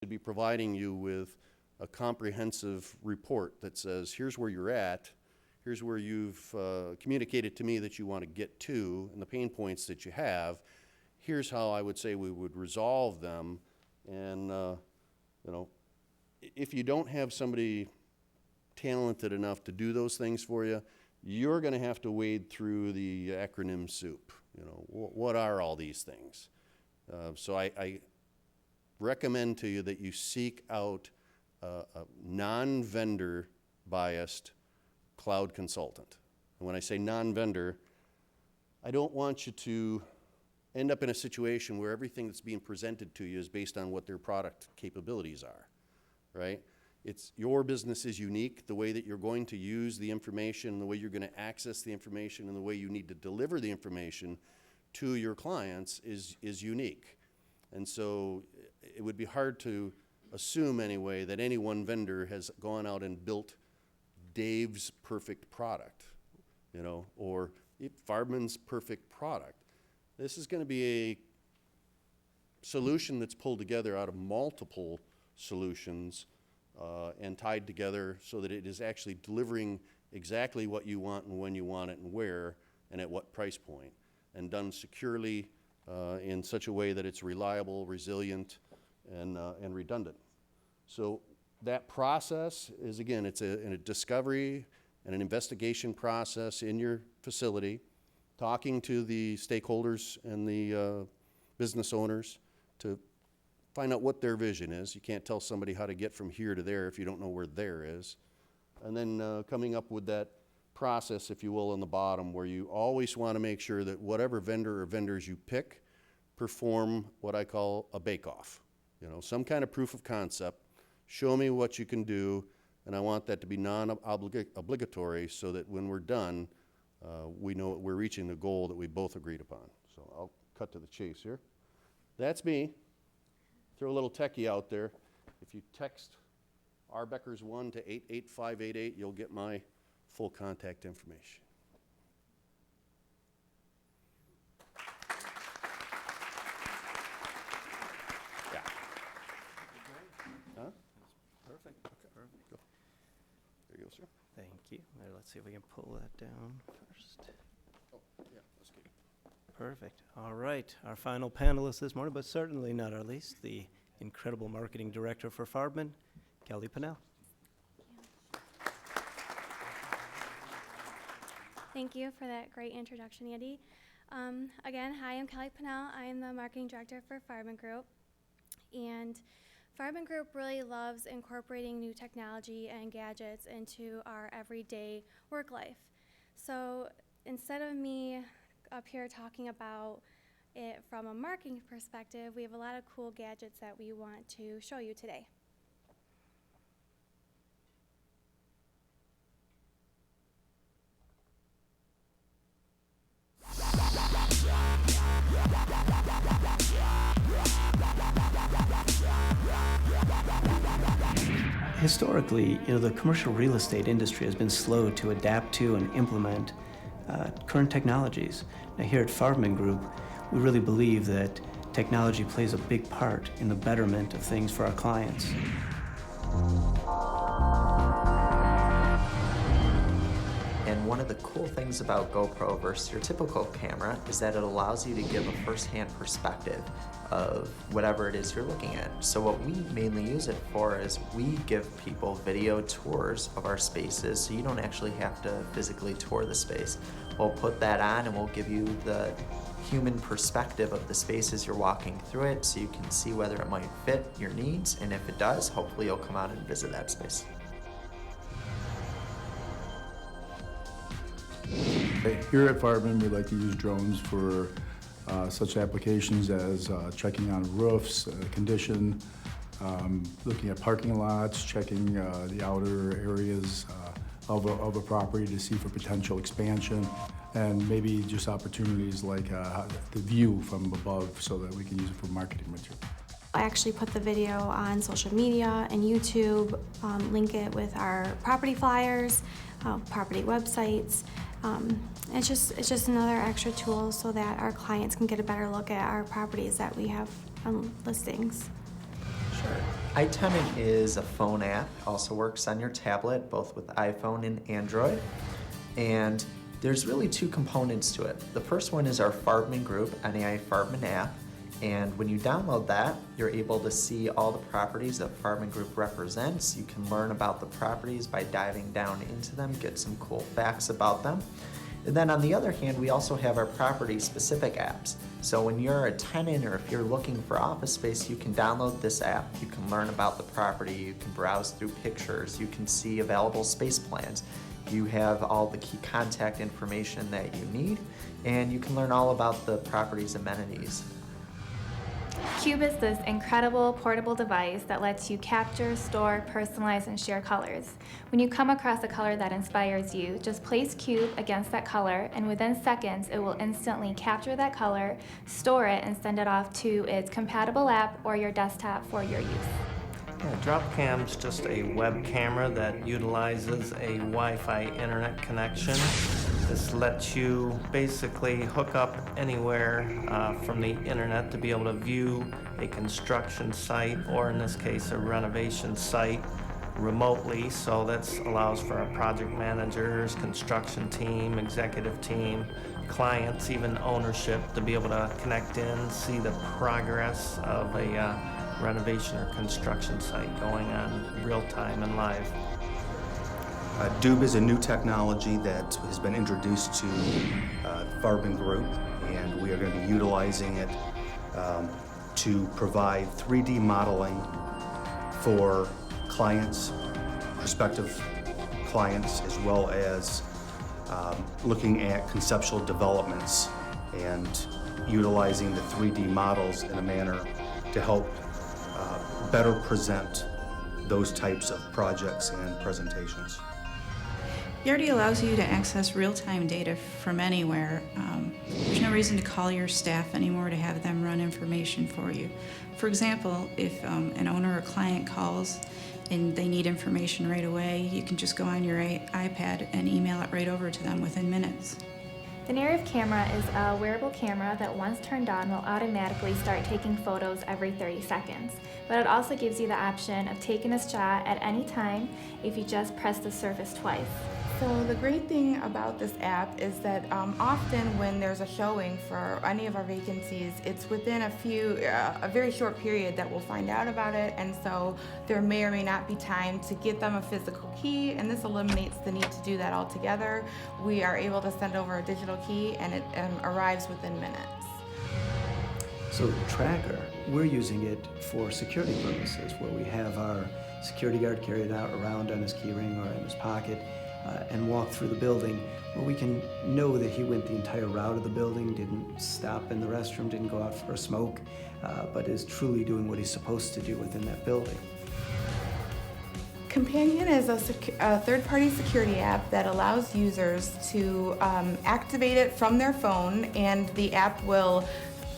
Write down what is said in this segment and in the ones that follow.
should be providing you with a comprehensive report that says, here's where you're at, here's where you've communicated to me that you want to get to, and the pain points that you have. Here's how I would say we would resolve them. And you know, if you don't have somebody talented enough to do those things for you, you're going to have to wade through the acronym soup. You know, what are all these things? So I recommend to you that you seek out a non-vendor biased cloud consultant. And when I say non-vendor, I don't want you to end up in a situation where everything that's being presented to you is based on what their product capabilities are, right? It's your business is unique. The way that you're going to use the information, the way you're going to access the information, and the way you need to deliver the information to your clients is unique. And so it would be hard to assume anyway that any one vendor has gone out and built Dave's perfect product, you know, or Farbman's perfect product. This is going to be a solution that's pulled together out of multiple solutions and tied together so that it is actually delivering exactly what you want and when you want it and where and at what price point, and done securely in such a way that it's reliable, resilient, and redundant. So that process is, again, it's a discovery and an investigation process in your facility, talking to the stakeholders and the business owners to find out what their vision is. You can't tell somebody how to get from here to there if you don't know where there is. And then coming up with that process, if you will, on the bottom, where you always want to make sure that whatever vendor or vendors you pick perform what I call a bake-off. You know, some kind of proof of concept. Show me what you can do, and I want that to be non-obligatory so that when we're done, we know we're reaching the goal that we both agreed upon. So I'll cut to the chase here. That's me. Throw a little techie out there. If you text RBeckers1 to 88588, you'll get my full contact information. Yeah. Huh? Perfect. Perfect. Go. There you go, sir. Thank you. All right, let's see if we can pull that down first. Oh, yeah, let's get it. Perfect. All right. Our final panelist this morning, but certainly not our least, the incredible marketing director for Farbman, Kelly Pennell. Thank you for that great introduction, Andy. Again, hi, I'm Kelly Pennell. I'm the marketing director for Farbman Group. And Farbman Group really loves incorporating new technology and gadgets into our everyday work life. So instead of me up here talking about it from a marketing perspective, we have a lot of cool gadgets that we want to show you today. Historically, the commercial real estate industry has been slow to adapt to and implement current technologies. Now here at Farbman Group, we really believe that technology plays a big part in the betterment of things for our clients. And one of the cool things about GoPro versus your typical camera is that it allows you to give a first-hand perspective of whatever it is you're looking at. So what we mainly use it for is we give people video tours of our spaces, so you don't actually have to physically tour the space. We'll put that on and we'll give you the human perspective of the space as you're walking through it, so you can see whether it might fit your needs, and if it does, hopefully you'll come out and visit that space. Here at Farbman, we like to use drones for such applications as checking on roofs, condition, looking at parking lots, checking the outer areas of a property to see for potential expansion, and maybe just opportunities like the view from above so that we can use it for marketing material. I actually put the video on social media and YouTube, link it with our property flyers, property websites. It's just another extra tool so that our clients can get a better look at our properties that we have on listings. Sure. iTenant is a phone app, also works on your tablet, both with iPhone and Android. And there's really two components to it. The first one is our Farbman group, NAI Farbman app. And when you download that, you're able to see all the properties that Farbman Group represents. You can learn about the properties by diving down into them, get some cool facts about them. And then on the other hand, we also have our property-specific apps. So when you're a tenant or if you're looking for office space, you can download this app. You can learn about the property, you can browse through pictures, you can see available space plans. You have all the key contact information that you need, and you can learn all about the property's amenities. Cube is this incredible portable device that lets you capture, store, personalize, and share colors. When you come across a color that inspires you, just place Cube against that color, and within seconds, it will instantly capture that color, store it, and send it off to its compatible app or your desktop for your use. Yeah, Dropcam's just a web camera that utilizes a Wi-Fi internet connection. This lets you basically hook up anywhere from the internet to be able to view a construction site, or in this case, a renovation site remotely. So that allows for our project managers, construction team, executive team, clients, even ownership to be able to connect in, see the progress of a renovation or construction site going on real time and live. Doob is a new technology that has been introduced to Farbman Group, and we are going to be utilizing it to provide 3D modeling for clients, prospective clients, as well as looking at conceptual developments and utilizing the 3D models in a manner to help better present those types of projects and presentations. CRE allows you to access real-time data from anywhere. There's no reason to call your staff anymore to have them run information for you. For example, if an owner or client calls and they need information right away, you can just go on your iPad and email it right over to them within minutes. The Narrative camera is a wearable camera that once turned on will automatically start taking photos every 30 seconds. But it also gives you the option of taking a shot at any time if you just press the surface twice. So the great thing about this app is that often when there's a showing for any of our vacancies, it's within a very short period that we'll find out about it, and so there may or may not be time to get them a physical key, and this eliminates the need to do that altogether. We are able to send over a digital key, and it arrives within minutes. So Tracker, we're using it for security purposes, where we have our security guard carry it out around on his key ring or in his pocket, and walk through the building, where we can know that he went the entire route of the building, didn't stop in the restroom, didn't go out for a smoke, but is truly doing what he's supposed to do within that building. Companion is a third-party security app that allows users to activate it from their phone, and the app will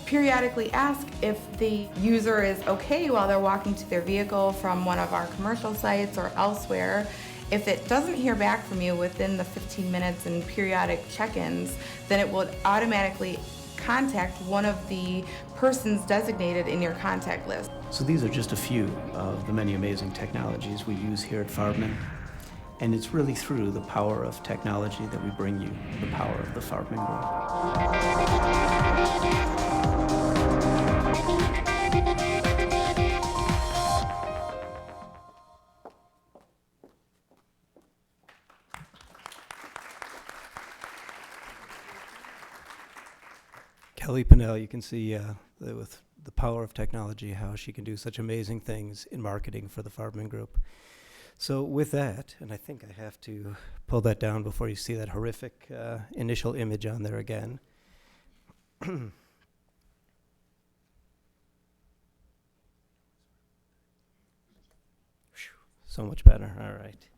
periodically ask if the user is okay while they're walking to their vehicle from one of our commercial sites or elsewhere. If it doesn't hear back from you within the 15 minutes and periodic check-ins, then it will automatically contact one of the persons designated in your contact list. So these are just a few of the many amazing technologies we use here at Farbman. And it's really through the power of technology that we bring you the power of the Farbman Group. Kelly Pinnell, you can see with the power of technology how she can do such amazing things in marketing for the Farbman Group. So with that, and I think I have to pull that down before you see that horrific initial image on there again. So much better, all right.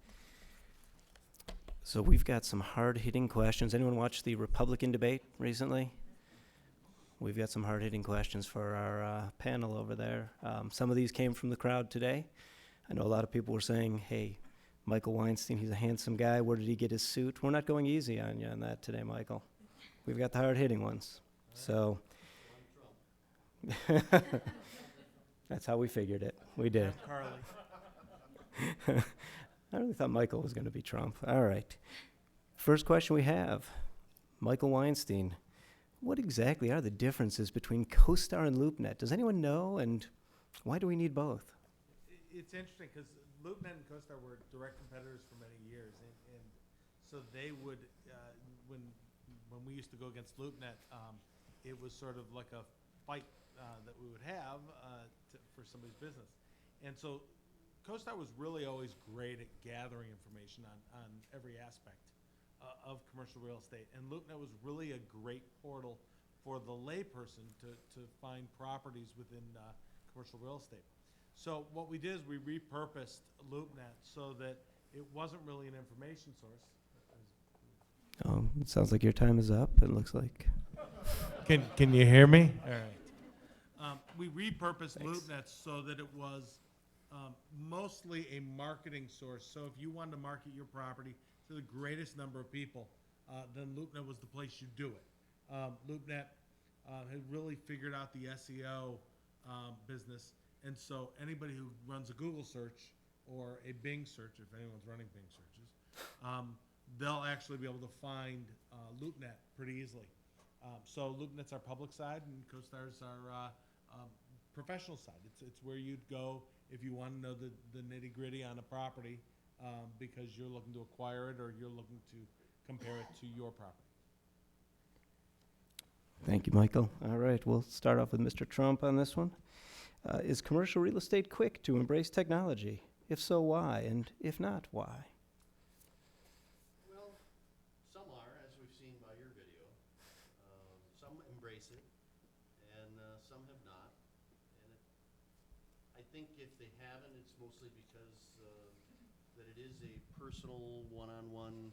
So we've got some hard-hitting questions. Anyone watch the Republican debate recently? We've got some hard-hitting questions for our panel over there. Some of these came from the crowd today. I know a lot of people were saying, hey, Michael Weinstein, he's a handsome guy. Where did he get his suit? We're not going easy on you on that today, Michael. We've got the hard-hitting ones. So That's how we figured it. We did. Carly. I really thought Michael was going to be Trump. All right. First question we have, Michael Weinstein. What exactly are the differences between CoStar and LoopNet? Does anyone know, and why do we need both? It's interesting because LoopNet and CoStar were direct competitors for many years, and so they would, when we used to go against LoopNet, it was sort of like a fight that we would have for somebody's business. And so CoStar was really always great at gathering information on every aspect of commercial real estate. And LoopNet was really a great portal for the layperson to find properties within commercial real estate. So what we did is we repurposed LoopNet so that it wasn't really an information source. It sounds like your time is up, it looks like. Can you hear me? All right. We repurposed Thanks. LoopNet so that it was mostly a marketing source. So if you wanted to market your property to the greatest number of people, then LoopNet was the place you do it. LoopNet had really figured out the SEO business, and so anybody who runs a Google search or a Bing search, if anyone's running Bing searches, they'll actually be able to find LoopNet pretty easily. So LoopNet's our public side, and CoStar's our professional side. It's where you'd go if you want to know the nitty-gritty on a property because you're looking to acquire it or you're looking to compare it to your property. Thank you, Michael. All right, we'll start off with Mr. Trump on this one. Is commercial real estate quick to embrace technology? If so, why? And if not, why? Well, some are, as we've seen by your video. Some embrace it, and some have not. And I think if they haven't, it's mostly because that it is a personal, one-on-one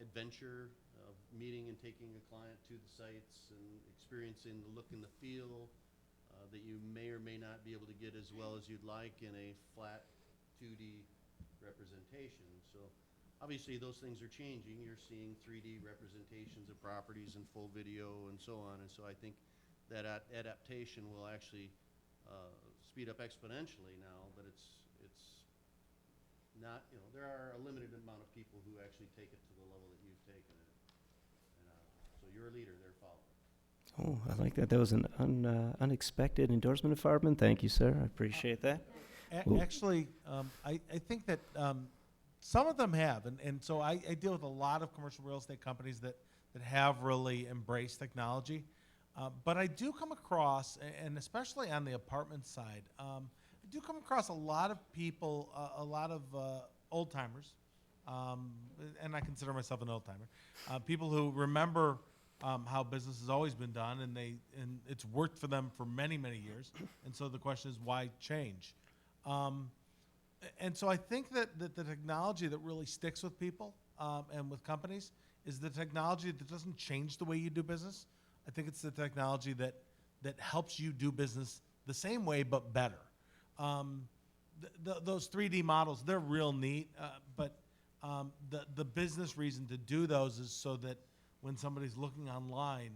adventure of meeting and taking a client to the sites and experiencing the look and the feel that you may or may not be able to get as well as you'd like in a flat 2D representation. So obviously those things are changing. You're seeing 3D representations of properties and full video and so on. And so I think that adaptation will actually speed up exponentially now, but it's not, there are a limited amount of people who actually take it to the level that you've taken it. And so you're a leader, they're following. Oh, I like that. That was an unexpected endorsement of Farbman. Thank you, sir. I appreciate that. Actually, I think that some of them have, and so I deal with a lot of commercial real estate companies that have really embraced technology. But I do come across, and especially on the apartment side, I do come across a lot of people, a lot of old timers, and I consider myself an old timer. People who remember how business has always been done, and it's worked for them for many, many years. And so the question is, why change? And so I think that the technology that really sticks with people and with companies is the technology that doesn't change the way you do business. I think it's the technology that helps you do business the same way but better. Those 3D models, they're real neat, but the business reason to do those is so that when somebody's looking online,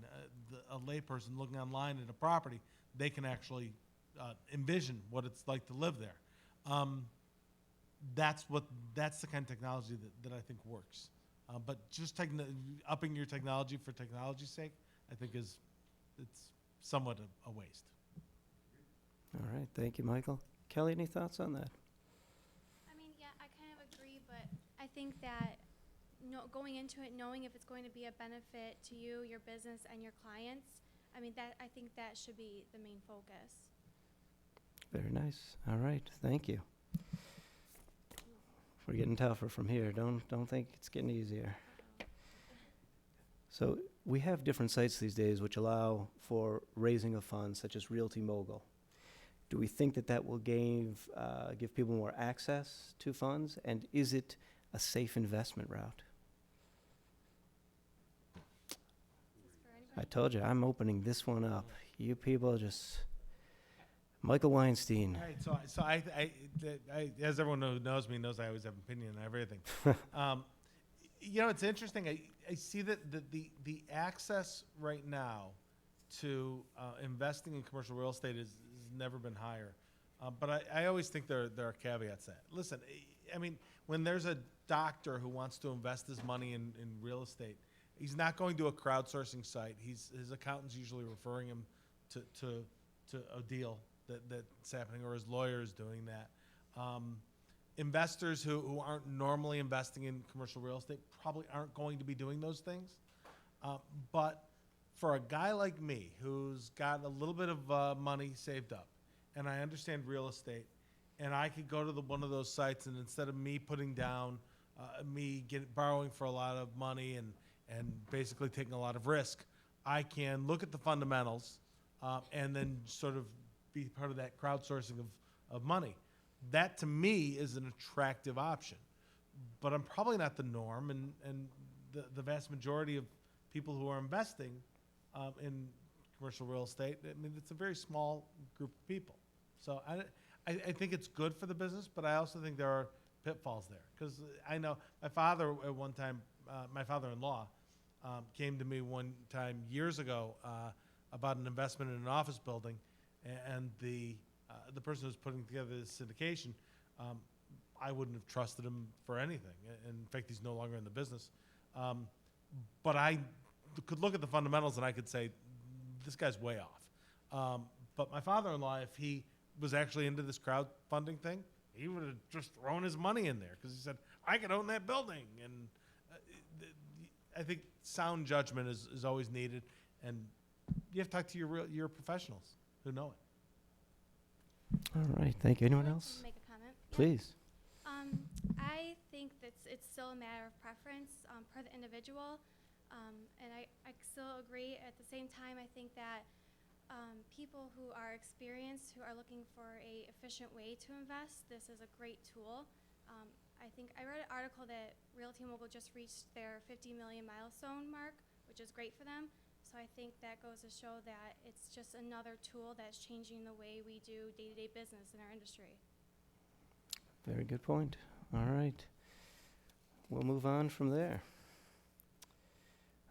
a layperson looking online at a property, they can actually envision what it's like to live there. That's the kind of technology that I think works. But just upping your technology for technology's sake, I think it's somewhat a waste. All right. Thank you, Michael. Kelly, any thoughts on that? I mean, yeah, I kind of agree, but I think that going into it, knowing if it's going to be a benefit to you, your business, and your clients, I mean, I think that should be the main focus. Very nice. All right. Thank you. We're getting tougher from here. Don't think it's getting easier. So we have different sites these days which allow for raising of funds, such as Realty Mogul. Do we think that will give people more access to funds, and is it a safe investment route? I told you, I'm opening this one up. You people just... Michael Weinstein. All right, so I as everyone who knows me knows I always have an opinion on everything. It's interesting. I see that the access right now to investing in commercial real estate is never been higher. But I always think there are caveats to that. Listen, I mean, when there's a doctor who wants to invest his money in real estate, he's not going to a crowdsourcing site. His accountant's usually referring him to a deal that's happening, or his lawyer is doing that. Investors who aren't normally investing in commercial real estate probably aren't going to be doing those things. But for a guy like me who's got a little bit of money saved up, and I understand real estate, and I could go to one of those sites, and instead of me putting down, borrowing for a lot of money and basically taking a lot of risk, I can look at the fundamentals and then sort of be part of that crowdsourcing of money. That to me is an attractive option, but I'm probably not the norm, and the vast majority of people who are investing in commercial real estate, I mean, it's a very small group of people. So I think it's good for the business, but I also think there are pitfalls there. Because I know my father at one time, my father-in-law, came to me one time years ago about an investment in an office building, and the person who was putting together this syndication, I wouldn't have trusted him for anything. In fact, he's no longer in the business. But I could look at the fundamentals and I could say, this guy's way off. But my father-in-law, if he was actually into this crowdfunding thing, he would have just thrown his money in there because he said, I could own that building. And I think sound judgment is always needed, and you have to talk to your professionals who know it. All right, thank you. Anyone I'd like else? to make a comment. Yeah. Please. I think that it's still a matter of preference per the individual, and I still agree. At the same time, I think that people who are experienced, who are looking for a efficient way to invest, this is a great tool. I think I read an article that Realty Mogul just reached their 50 million milestone mark, which is great for them. So I think that goes to show that it's just another tool that's changing the way we do day-to-day business in our industry. Very good point. All right. We'll move on from there.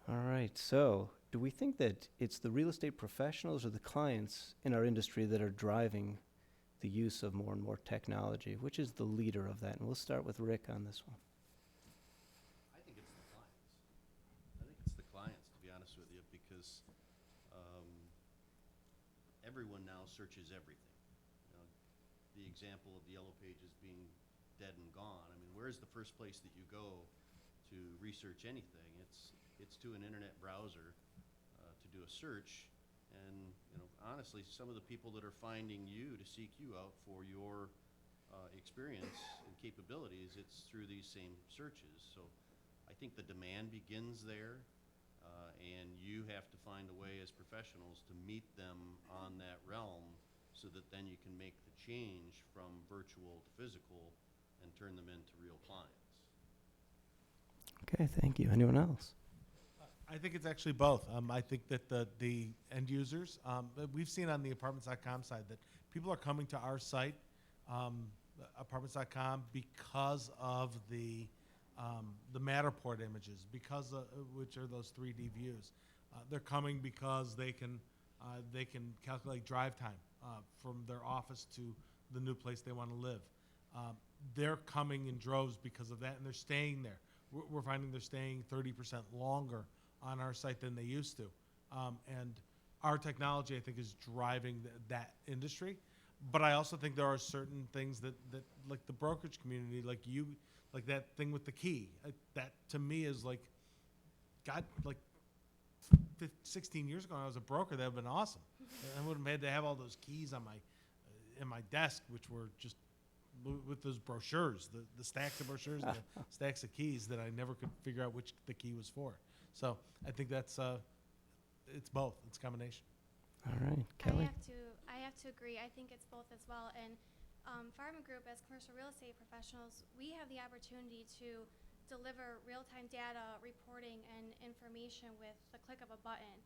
All right. So, do we think that it's the real estate professionals or the clients in our industry that are driving the use of more and more technology? Which is the leader of that? And we'll start with Rick on this one. I think it's the clients. I think it's the clients, to be honest with you, because everyone now searches everything. You know, the example of the Yellow Pages being dead and gone. I mean, where's the first place that you go to research anything? It's to an internet browser to do a search. And you know, honestly, some of the people that are finding you to seek you out for your experience and capabilities, it's through these same searches. So I think the demand begins there, and you have to find a way as professionals to meet them on that realm so that then you can make the change from virtual to physical and turn them into real clients. Okay, thank you. Anyone else? I think it's actually both. I think that the end users, we've seen on the apartments.com side that people are coming to our site, apartments.com, because of the Matterport images, because of, which are those 3D views. They're coming because they can calculate drive time from their office to the new place they want to live. They're coming in droves because of that, and they're staying there. We're finding they're staying 30% longer on our site than they used to. And our technology, I think, is driving that industry. But I also think there are certain things that like the brokerage community, like you, like that thing with the key, that to me is like, God, like 16 years ago when I was a broker, that would have been awesome. I wouldn't have had to have all those keys on in my desk, which were just with those brochures, the stacks of brochures and the stacks of keys that I never could figure out which the key was for. So I think that's it's both. It's a combination. All right, Kelly. I have to agree. I think it's both as well. And Farbman Group, as commercial real estate professionals, we have the opportunity to deliver real-time data, reporting, and information with the click of a button.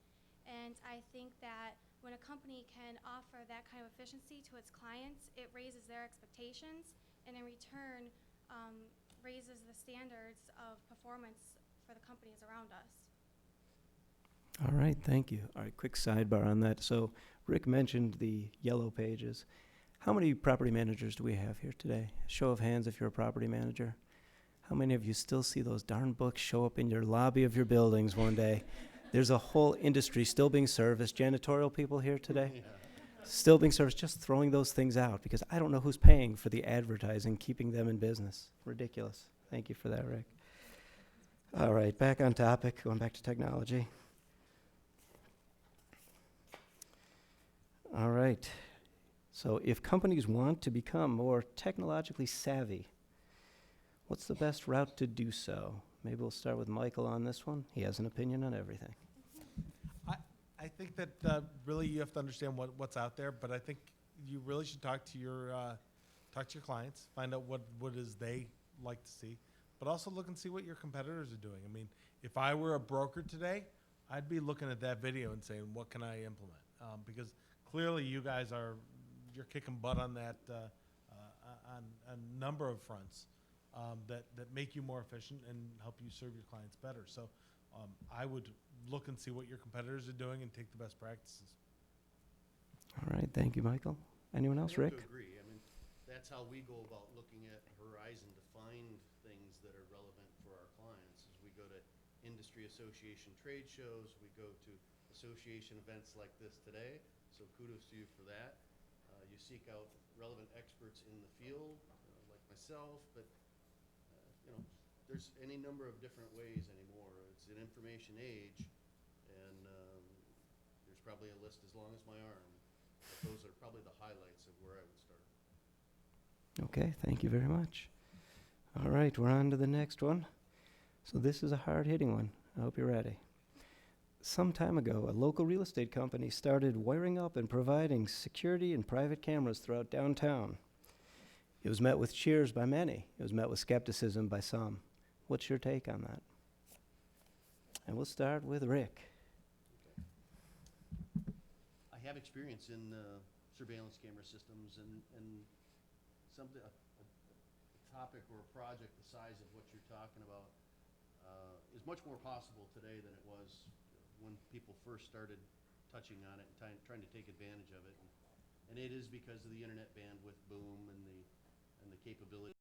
And I think that when a company can offer that kind of efficiency to its clients, it raises their expectations, and in return, raises the standards of performance for the companies around us. All right, thank you. All right, quick sidebar on that. So Rick mentioned the yellow pages. How many property managers do we have here today? Show of hands if you're a property manager. How many of you still see those darn books show up in your lobby of your buildings one day? There's a whole industry still being serviced. Janitorial people here today? Yeah. Still being serviced, just throwing those things out because I don't know who's paying for the advertising, keeping them in business. Ridiculous. Thank you for that, Rick. All right, back on topic, going back to technology. All right. So if companies want to become more technologically savvy, what's the best route to do so? Maybe we'll start with Michael on this one. He has an opinion on everything. I think that really you have to understand what's out there, but I think you really should talk to your clients, find out what is they like to see, but also look and see what your competitors are doing. I mean, if I were a broker today, I'd be looking at that video and saying, what can I implement? Because clearly you guys you're kicking butt on that on a number of fronts that make you more efficient and help you serve your clients better. So I would look and see what your competitors are doing and take the best practices. All right, thank you, Michael. Anyone else, I have Rick? to agree. I mean, that's how we go about looking at Horizon to find things that are relevant for our clients. Is we go to industry association trade shows, we go to association events like this today. So kudos to you for that. You seek out relevant experts in the field, like myself, but you know, there's any number of different ways anymore. It's an information age, and there's probably a list as long as my arm. But those are probably the highlights of where I would start. Okay, thank you very much. All right, we're on to the next one. So this is a hard-hitting one. I hope you're ready. Some time ago, a local real estate company started wiring up and providing security and private cameras throughout downtown. It was met with cheers by many. It was met with skepticism by some. What's your take on that? And we'll start with Rick. I have experience in surveillance camera systems, and something a topic or a project the size of what you're talking about is much more possible today than it was when people first started touching on it and trying to take advantage of it. And it is because of the internet bandwidth boom and the capability